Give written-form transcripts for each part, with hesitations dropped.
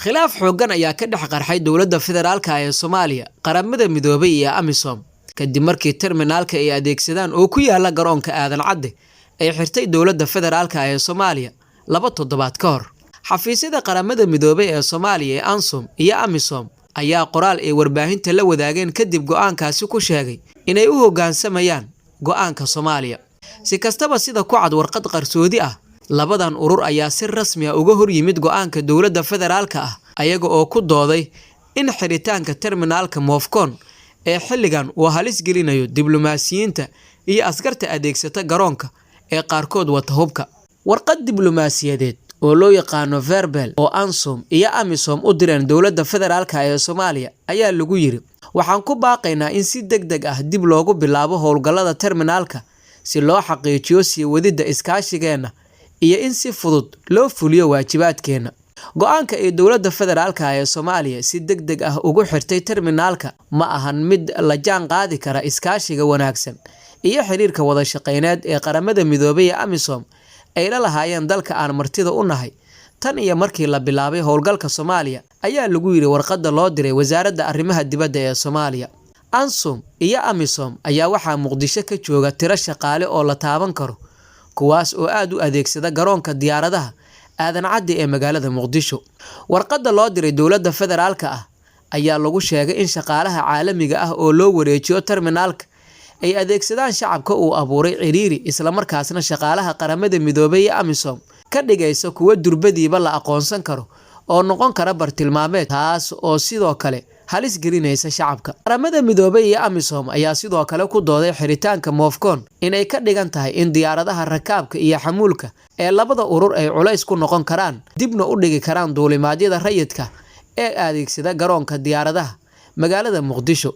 khilaaf xooggan ayaa ka dhex qarxay dowladda federaalka ee Soomaaliya qaramada midoobay iyo AMISOM kadib markii terminaalka ay adeegsadaan oo ku yaala garoonka Aadan Cadde ay xirtay dowladda federaalka ee Soomaaliya 2 toddobaad ka hor. xafiisyada qaramada midoobay ee Soomaaliya ee ANSOM iyo AMISOM ayaa qoraal ay warbaahinta la wadaageen kadib go'aankaasi ku sheegay inay u hoggaansamayaan go'aanka Soomaaliya. si kastaba sida ku cad warqad qarsoodi ah, labadan urur ayaa si rasmi ah uga hor yimid go'aanka dowladda federaalka ah ayaga oo ku dooday in xiritaanka terminaalka Mofcon ee xilligan uu halis gelinayo diblomaasiyiinta iyo askarta adeegsata garoonka ee qaarkood wata hubka. warqad diblomaasiyadeed oo loo yaqaano verbal oo ANSOM iyo AMISOM u direen dowladda federaalka ee Soomaaliya ayaa lagu yiri waxaan ku baaqaynaa in si degdeg ah dib loogu bilaabo howlgallada terminaalka si loo xaqiijiyo sii wadida iskaashigeena iyo in si fudud loo fuliyo waajibaadkeena. go'aanka ee dowladda federaalka ee Soomaaliya si degdeg ah ugu xirtay terminaalka ma ahan mid la jaan qaadi kara iskaashiga wanaagsan iyo xiriirka wada shaqeyneed ee qaramada midoobay ee AMISOM ay la lahaayeen dalka aan martida u nahay. tan iyo markii la bilaabay howlgalka Soomaaliya ayaa lagu yiri warqadda loo diray wasaaradda arrimaha dibadda ee Soomaaliya. ANSOM iyo AMISOM ayaa waxaa Muqdisho ka jooga tiro shaqaale oo la taaban karo kuwaas oo aad u adeegsada garoonka diyaaradaha Aadan Cadde ee magaalada Muqdisho. warqadda loo diray dowladda federaalka ah ayaa lagu sheegay in shaqaalaha caalamiga ah oo loo wareejiyo terminaalka ay adeegsadaan shacabka uu abuuray ciriiri isla markaasna shaqaalaha qaramada midoobay ee AMISOM ka dhigaysa kuwa durbadiiba la aqoonsan karo oo noqon kara bartilmaameed, taas oo sidoo kale halis gelinaysa shacabka. qaramada midoobay ee AMISOM ayaa sidoo kale ku dooday xiritaanka Mofcon inay ka dhigan tahay in diyaaradaha rakaabka iyo xamuulka ee labada urur ay culays ku noqon karaan dibna u dhigi karaan duulimaadyada rayidka ee adeegsada garoonka diyaaradaha magaalada Muqdisho.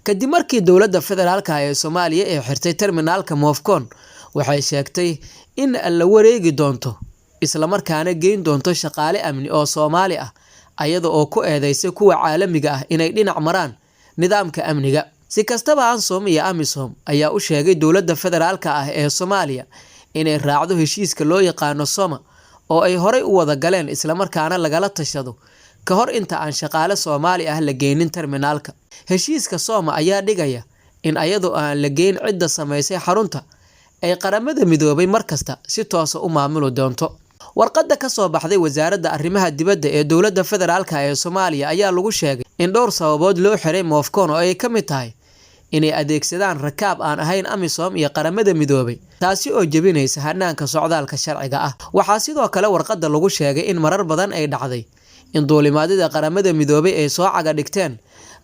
kadib markii dowladda federaalka ee Soomaaliya ay xirtay terminaalka Mofcon waxay sheegtay in la wareegi doonto isla markaana geyn doonto shaqaale amni oo Soomaali ah ayada oo ku eedeysay kuwa caalamiga ah inay dhinac maraan nidaamka amniga. si kastaba ANSOM iyo AMISOM ayaa u sheegay dowladda federaalka ah ee Soomaaliya inay raacdo heshiiska loo yaqaano SOMA oo ay horey u wada galeen isla markaana lagala tashado ka hor inta aan shaqaale Soomaali ah la geynin terminaalka. heshiiska SOMA ayaa dhigaya in ayadoo aan la geyn cidda samaysay xarunta ay qaramada midoobay markasta si toos ah u maamuli doonto. warqadda ka soo baxday wasaaradda arrimaha dibadda ee dowladda federaalka ee Soomaaliya ayaa lagu sheegay in dhowr sababood loo xiray Mofcon oo ay ka mid tahay inay adeegsadaan rakaab aan ahayn AMISOM iyo qaramada midoobay, taasi oo jebinaysa hanaanka socdaalka sharciga ah. waxaa sidoo kale warqadda lagu sheegay in marar badan ay dhacday in duulimaadyada qaramada midoobay ay soo caga dhigteen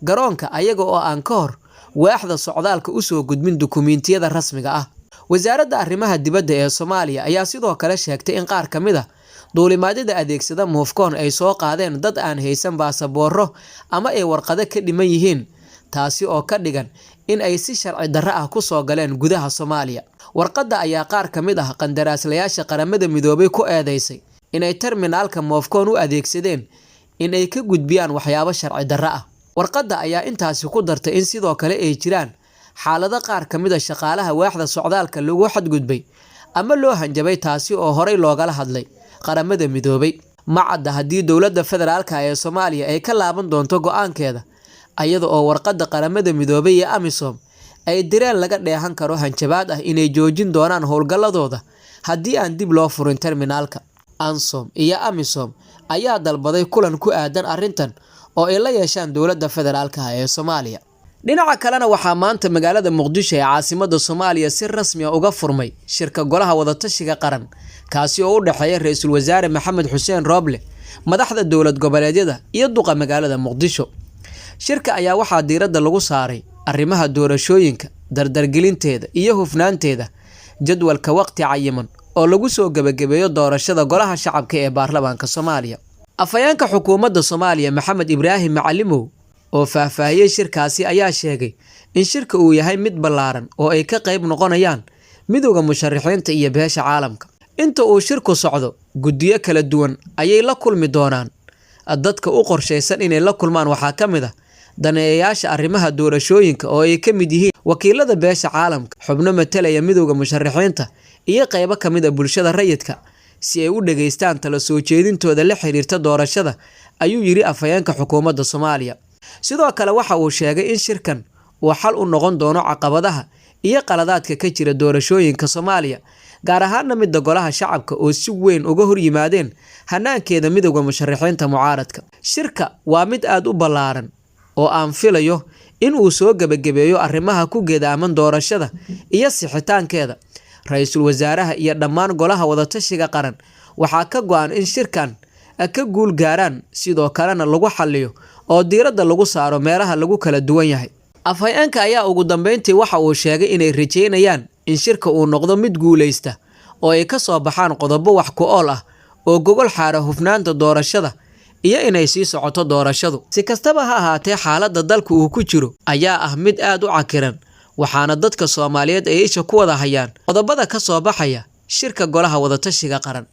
garoonka ayaga oo aan ka hor waaxda socdaalka u soo gudbin dukumiintiyada rasmiga ah. wasaaradda arrimaha dibadda ee Soomaaliya ayaa sidoo kale sheegtay in qaar kamid ah duulimaadyada adeegsada Mofcon ay soo qaadeen dad aan haysan baasaboorro ama ay warqado ka dhiman yihiin, taasi oo ka dhigan in ay si sharci darro ah ku soo galeen gudaha Soomaaliya. warqadda ayaa qaar kamid ah qandaraaslayaasha qaramada midoobay ku eedeysay inay terminaalka Mofcon u adeegsadeen in ay ka gudbiyaan waxyaabo sharci darro ah. warqadda ayaa intaasi ku dartay in sidoo kale ay jiraan xaalado qaar kamid ah shaqaalaha waaxda socdaalka lagu xadgudbay ama loo hanjabay, taasi oo horey loogala hadlay qaramada midoobay. ma cadda haddii dowladda federaalka ee Soomaaliya ay ka laaban doonto go'aankeeda ayada oo warqadda qaramada midoobay ee AMISOM ay direen laga dheehan karo hanjabaad ah inay joojin doonaan howlgalladooda haddii aan dib loo furin terminaalka. ANSOM iyo AMISOM ayaa dalbaday kulan ku aadan arrintan oo ay la yeeshaan dowladda federaalka ee Soomaaliya. dhinaca kalena waxaa maanta magaalada Muqdisho ee caasimadda Soomaaliya si rasmi ah uga furmay shirka golaha wadatashiga qaran kaasi oo u dhaxeeya ra'iisul wasaare Maxamed Xuseen Rooble, madaxda dowlad goboleedyada iyo duqa magaalada Muqdisho. shirka ayaa waxaa diiradda lagu saaray arrimaha doorashooyinka, dardargelinteeda iyo hufnaanteeda, jadwalka waqti cayiman oo lagu soo gabagabeeyo doorashada golaha shacabka ee baarlamaanka Soomaaliya. afhayeenka xukuumadda Soomaaliya Maxamed Ibraahim Macalimow oo faahfaahiyay shirkaasi ayaa sheegay in shirka uu yahay mid ballaaran oo ay ka qayb noqonayaan midowga musharaxiinta iyo beesha caalamka. inta uu shirku socdo guddiyo kala duwan ayay la kulmi doonaan. dadka u qorshaysan inay la kulmaan waxaa ka mid ah daneeyayaasha arrimaha doorashooyinka oo ay ka mid yihiin wakiilada beesha caalamka, xubno matalaya midowga musharaxiinta iyo qaybo ka mid ah bulshada rayidka si ay u dhageystaan talo soo jeedintooda la xiriirta doorashada ayuu yiri afhayeenka xukuumadda Soomaaliya. Sidoo kale waxa uu sheegay in shirkan uu xal u noqon doono caqabadaha iyo qaladaadka ka jira doorashooyinka Soomaaliya, gaar ahaan midda golaha shacabka oo si weyn uga hor yimaadeen hanaankeeda midowga musharaxiinta mucaaradka. Shirka waa mid aad u ballaaran oo aan filayo in uu soo gabagabeeyo arrimaha ku geedaaman doorashada iyo sixitaankeeda. Ra'iisul Wasaaraha iyo dhammaan golaha wadatashiga qaran waxaa ka go'an in shirkan ka guul gaaraan, sidoo kalena lagu xalliyo oo diiradda lagu saaro meelaha lagu kala duwan yahay. Afhayeenka ayaa ugu dambeyntii waxa uu sheegay inay rajeynayaan in shirka uu noqdo mid guuleysta oo ay ka soo baxaan qodobo wax ku ool ah oo gogol xaara hufnaanta doorashada iyo inay sii socoto doorashadu. Si kastaba ha ahaatee, xaaladda dalka uu ku jiro ayaa ah mid aad u cakiran, waxaana dadka Soomaaliyeed ay isha ku wada hayaan qodobada ka soo baxaya shirka golaha wadatashiga qaran.